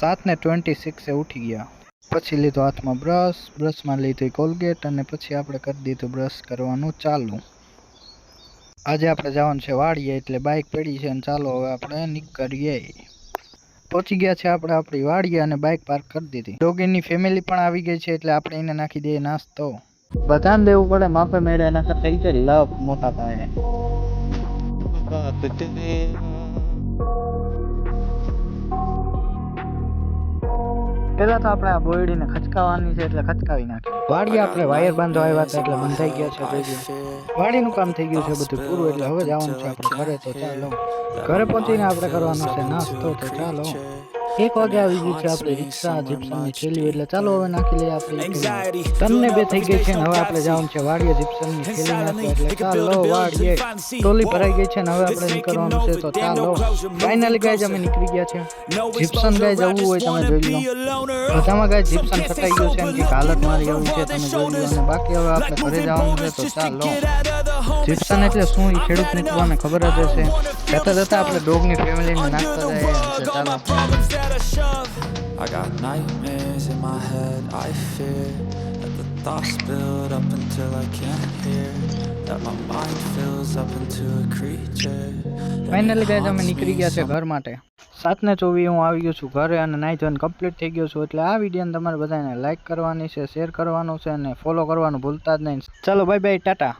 7:26 ઉઠી ગયા. પછી લીધો હાથમાં બ્રશમાં લીધી કોલગેટ અને પછી આપણે કરી દીધું બ્રશ કરવાનું ચાલુ. આજે આપણે જવાનું છે વાડીએ એટલે બાઇક પડી છે અને ચાલો હવે આપણે નીકળીએ. પહોંચી ગયા છે આપણે આપણી વાડીએ અને બાઇક પાર્ક કરી દીધી. ડોગીની ફેમિલી પણ આવી ગઈ છે એટલે આપણે એને નાખી દઈએ નાસ્તો. બધાને દેવું પડે માપે મેળે એના કરતા થઈ જાય લાભ મોટા થાય. પેલા તો આપણે આ બોયડીને ખચકાવવાની છે એટલે ખચકાવી નાખીએ. વાડીએ આપણે વાયર બાંધવા આવ્યા હતા એટલે બંધાઈ ગયા છે ભેગી. વાડીનું કામ થઈ ગયું છે બધું પૂરું એટલે હવે જવાનું છે આપણે ઘરે. તો ચાલો ઘરે પહોંચીને આપણે કરવાનો છે નાસ્તો. તો ચાલો 1 વાગે આવી ગઈ છે આપણી રિક્ષા જીપ્સનની થેલી એટલે ચાલો હવે નાખી લઈએ આપણે. 3:02 થઈ ગઈ છે ને હવે આપણે જવાનું છે વાડીએ જીપ્સનની થેલી નાખવા એટલે ચાલો વાડીએ. ટોલી ભરાઈ ગઈ છે ને હવે આપણે નીકળવાનું છે. તો ચાલો ફાઇનલી ગાઈઝ અમે નીકળી ગયા છે. જીપ્સન ગાઈઝ જવું હોય તમે જોઈ લો. બધામાં ગાઈઝ જીપ્સન છટાઈ ગયું છે એમ કે હાલત મારી એવું છે તમે જોઈ લો. અને બાકી હવે આપણે ઘરે જવાનું છે. તો ચાલો જીપ્સન એટલે શું એ ખેડૂત મિત્રોને ખબર જ હશે. જતા જતા આપણે ડોગની ફેમિલીને નાખતા જાય. ચાલો I got nightmares in my head, I fear that the thoughts build up until I can't hear, that my mind fills up into a creature. Finally guys અમે નીકળી ગયા છે ઘર માટે. 7:24 હું આવી ગયો છું ઘરે અને નાઈ ધોઈને કમ્પ્લીટ થઈ ગયો છું. એટલે આ વિડીયોને તમારે બધાને લાઈક કરવાની છે, શેર કરવાનું છે અને ફોલો કરવાનું ભૂલતા જ નહીં. ચાલો બાય બાય ટાટા.